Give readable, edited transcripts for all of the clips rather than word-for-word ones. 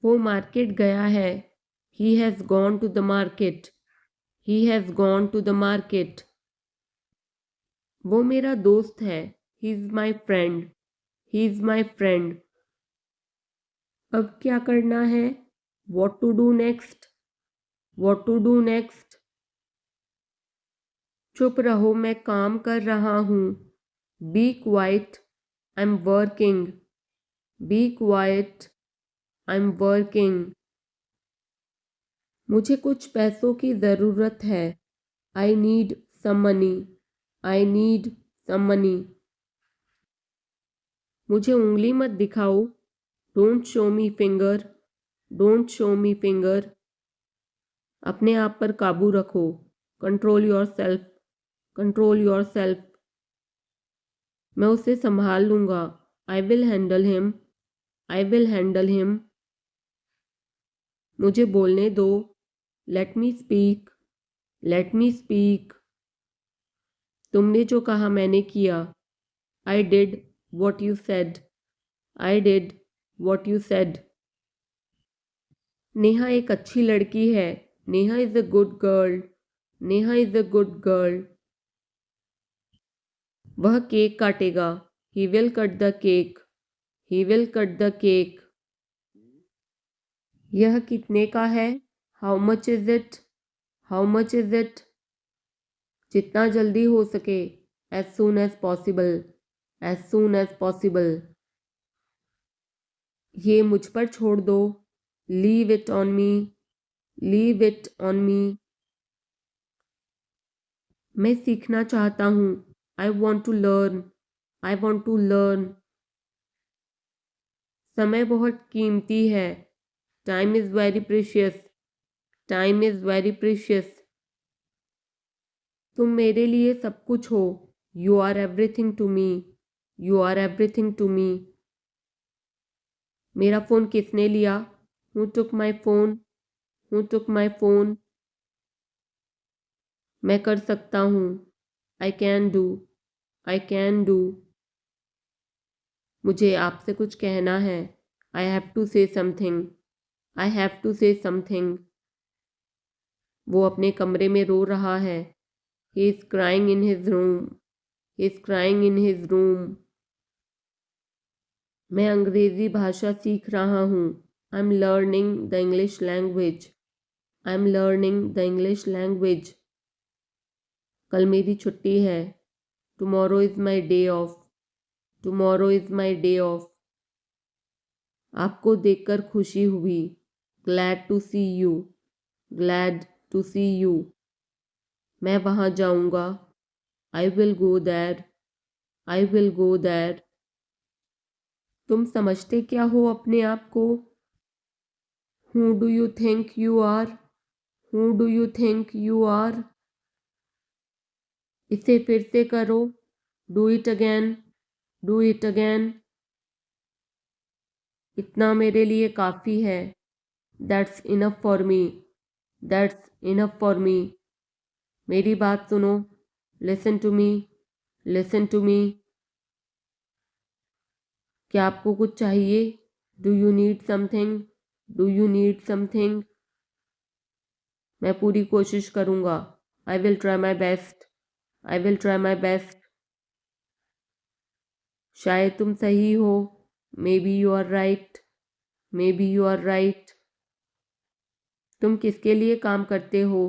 वो मार्केट गया है। He has gone to the market. He has gone to the market. वो मेरा दोस्त है। He is my friend. He is my friend. अब क्या करना है? What to do next? What to do next? चुप रहो, मैं काम कर रहा हूँ। Be quiet. I'm working. Be quiet. I'm working. मुझे कुछ पैसों की ज़रूरत है। I need some money. I need some money. मुझे उंगली मत दिखाओ। Don't show me finger. Don't show me finger. अपने आप पर काबू रखो। Control yourself. Control yourself. मैं उसे संभाल लूँगा। I will handle him. I will handle him. मुझे बोलने दो। Let me speak. Let me speak. तुमने जो कहा मैंने किया। I did what you said. I did what you said. Neha एक अच्छी लड़की है। Neha is a good girl. Neha is a good girl. वह केक काटेगा। He will cut the cake. He will cut the cake. यह कितने का है? How much is it? How much is it? जितना जल्दी हो सके। As soon as possible. As soon as possible. ये मुझ पर छोड़ दो। Leave it on me. Leave it on me. मैं सीखना चाहता हूँ। I want to learn. I want to learn. समय बहुत कीमती है। Time is very precious. Time is very precious. तुम मेरे लिए सब कुछ हो। You are everything to me. You are everything to me. मेरा फ़ोन किसने लिया? Who took my phone? Who took my phone? मैं कर सकता हूँ। I can do. I can do. मुझे आपसे कुछ कहना है। I have to say something. I have to say something. वो अपने कमरे में रो रहा है। He is crying in his room. He is crying in his room. मैं अंग्रेज़ी भाषा सीख रहा हूँ। I'm learning the English language. I'm learning the English language. कल मेरी छुट्टी है। Tomorrow is my day off. Tomorrow is my day off. आपको देखकर खुशी हुई। Glad to see you. Glad to see you. मैं वहाँ जाऊँगा। I will go there. I will go there. तुम समझते क्या हो अपने आप को? Who do you think you are? Who do you think you are? इसे फिर से करो। Do it again. Do it again. इतना मेरे लिए काफ़ी है। That's enough for me. That's enough for me. मेरी बात सुनो। Listen to me. Listen to me. क्या आपको कुछ चाहिए? Do you need something? Do you need something? मैं पूरी कोशिश करूँगा। I will try my best. I will try my best. शायद तुम सही हो। Maybe you are right. Maybe you are right. तुम किसके लिए काम करते हो?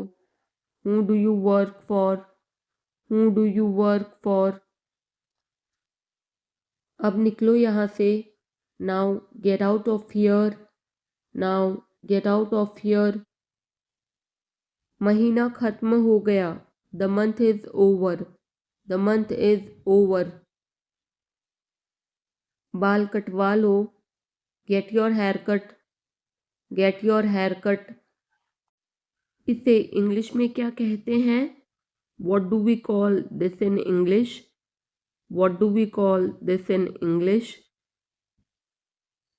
Who do you work for? Who do you work for? अब निकलो यहाँ से। Now get out of here. Now get out of here. महीना खत्म हो गया। The month is over. The month is over. बाल कटवा लो। Get your hair cut. Get your hair cut. इसे इंग्लिश में क्या कहते हैं? What do we call this in English? What do we call this in English?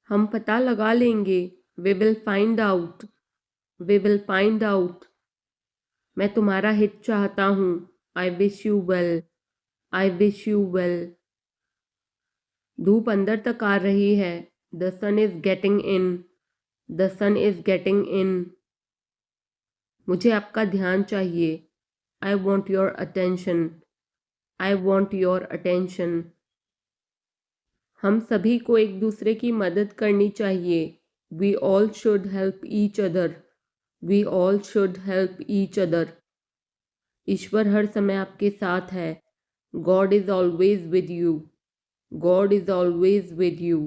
हम पता लगा लेंगे। We will find out. We will find out. मैं तुम्हारा हित चाहता हूँ। I wish you well. I wish you well. धूप अंदर तक आ रही है। The sun is getting in. The sun is getting in. मुझे आपका ध्यान चाहिए. I want your attention. I want your attention. हम सभी को एक दूसरे की मदद करनी चाहिए. We all should help each other. We all should help each other. ईश्वर हर समय आपके साथ है. God is always with you. God is always with you.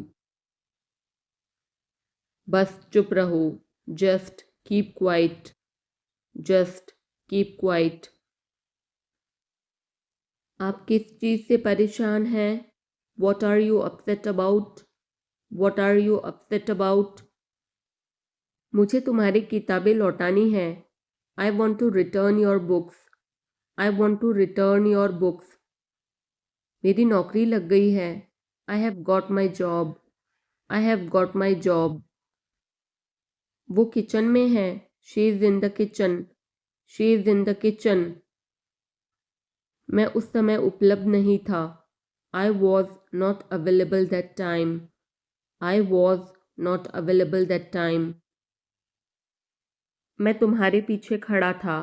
बस चुप रहो. Just keep quiet. Just keep quiet. आप किस चीज़ से परेशान हैं? What are you upset about? What are you upset about? मुझे तुम्हारी किताबें लौटानी है. I want to return your books. I want to return your books. मेरी नौकरी लग गई है. I have got my job. I have got my job. वो किचन में है. She is in the kitchen. She is in the kitchen. मैं उस समय उपलब्ध नहीं था. I was not available that time. I was not available that time. मैं तुम्हारे पीछे खड़ा था.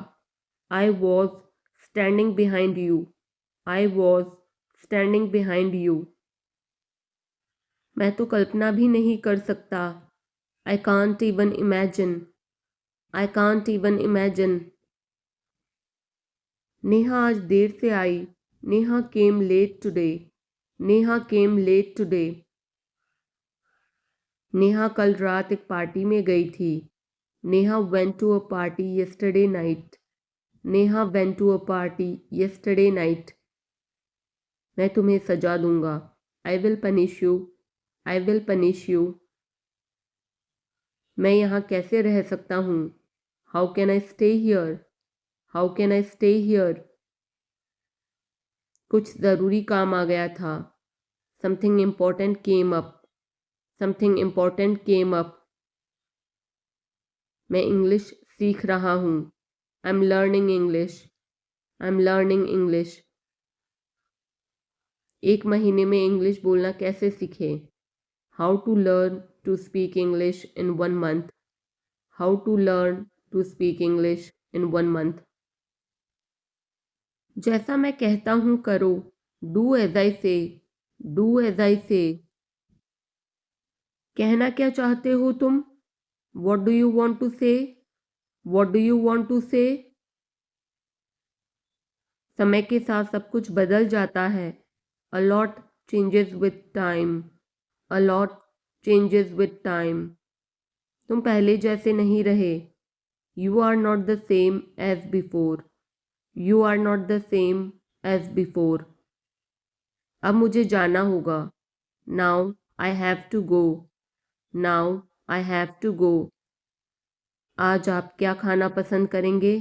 I was standing behind you. I was standing behind you. मैं तो कल्पना भी नहीं कर सकता. I can't even imagine. I can't even imagine. Neha आज देर से आई. Neha came late today. Neha came late today. Neha कल रात एक पार्टी में गई थी. Neha went to a party yesterday night. Neha went to a party yesterday night. मैं तुम्हें सजा दूंगा. I will punish you. I will punish you. मैं यहाँ कैसे रह सकता हूँ? How can I stay here? How can I stay here? कुछ ज़रूरी काम आ गया था. Something important came up. Something important came up. मैं इंग्लिश सीख रहा हूँ. I'm learning English. I'm learning English. एक महीने में इंग्लिश बोलना कैसे सीखें? How to learn to speak English in 1 month. How to learn to speak English in 1 month. जैसा मैं कहता हूँ करो. Do as I say. Do as I say. कहना क्या चाहते हो तुम? What do you want to say? What do you want to say? समय के साथ सब कुछ बदल जाता है. A lot changes with time. A lot changes with time. तुम पहले जैसे नहीं रहे. You are not the same as before. You are not the same as before. अब मुझे जाना होगा. Now I have to go. Now I have to go. आज आप क्या खाना पसंद करेंगे?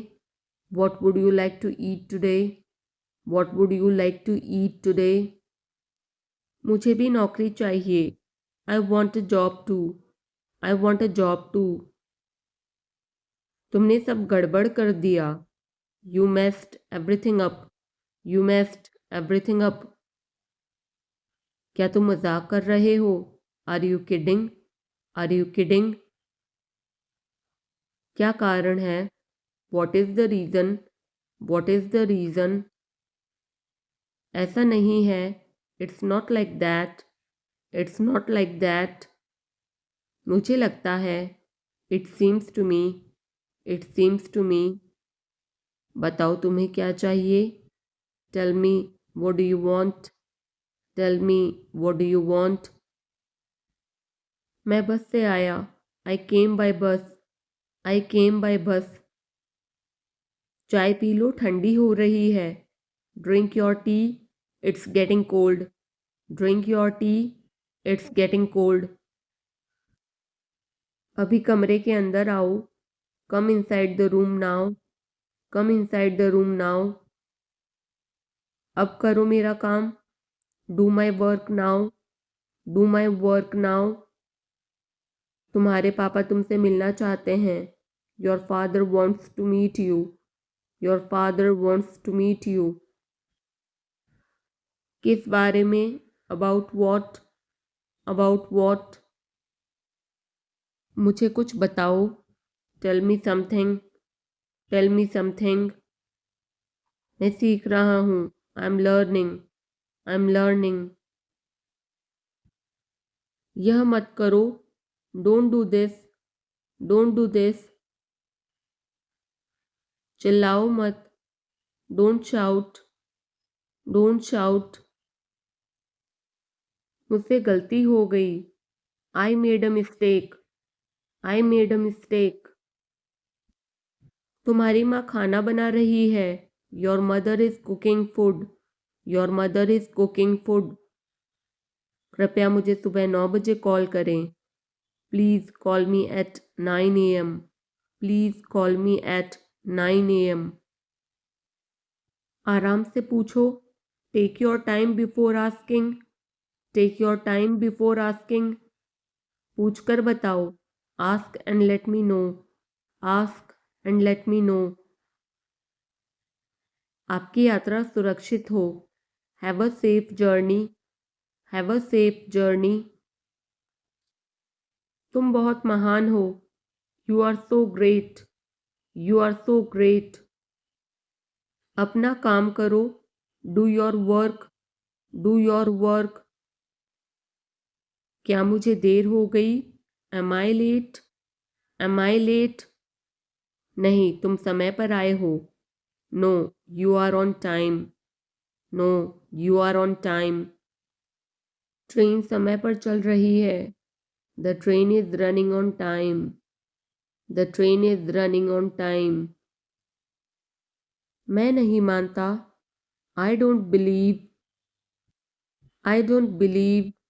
What would you like to eat today? What would you like to eat today? मुझे भी नौकरी चाहिए. I want a job too. I want a job too. तुमने सब गड़बड़ कर दिया. You messed everything up. You messed everything up. क्या तुम मजाक कर रहे हो? Are you kidding? Are you kidding? क्या कारण है? What is the reason? What is the reason? ऐसा नहीं है. It's not like that. It's not like that. मुझे लगता है. It seems to me. It seems to me. बताओ तुम्हें क्या चाहिए? Tell me what do you want? Tell me what do you want? मैं बस से आया. I came by bus. I came by bus. चाय पी लो ठंडी हो रही है. Drink your tea. It's getting cold. Drink your tea. It's getting cold. अभी कमरे के अंदर आओ. Come inside the room now. Come inside the room now. अब करो मेरा काम. Do my work now. Do my work now. तुम्हारे पापा तुमसे मिलना चाहते हैं. Your father wants to meet you. Your father wants to meet you. किस बारे में? About what? About what? मुझे कुछ बताओ। Tell me something. Tell me something. मैं सीख रहा हूँ। I am learning. I am learning. यह मत करो। Don't do this. Don't do this. चिल्लाओ मत। Don't shout. Don't shout. मुझसे गलती हो गई। I made a mistake. I made a mistake. तुम्हारी माँ खाना बना रही है। Your mother is cooking food. Your mother is cooking food. कृपया मुझे सुबह 9 बजे कॉल करें। Please call me at 9 AM। Please call me at 9 AM। आराम से पूछो। Take your time before asking. Take your time before asking. पूछ कर बताओ। Ask and let me know. Ask and let me know. आपकी यात्रा सुरक्षित हो। Have a safe journey. Have a safe journey. तुम बहुत महान हो। You are so great. You are so great. अपना काम करो। Do your work. Do your work. क्या मुझे देर हो गई? Am I late? Am I late? नहीं, तुम समय पर आए हो। No, you are on time. No, you are on time. Train समय पर चल रही है। The train is running on time. The train is running on time. मैं नहीं मानता। I don't believe. I don't believe.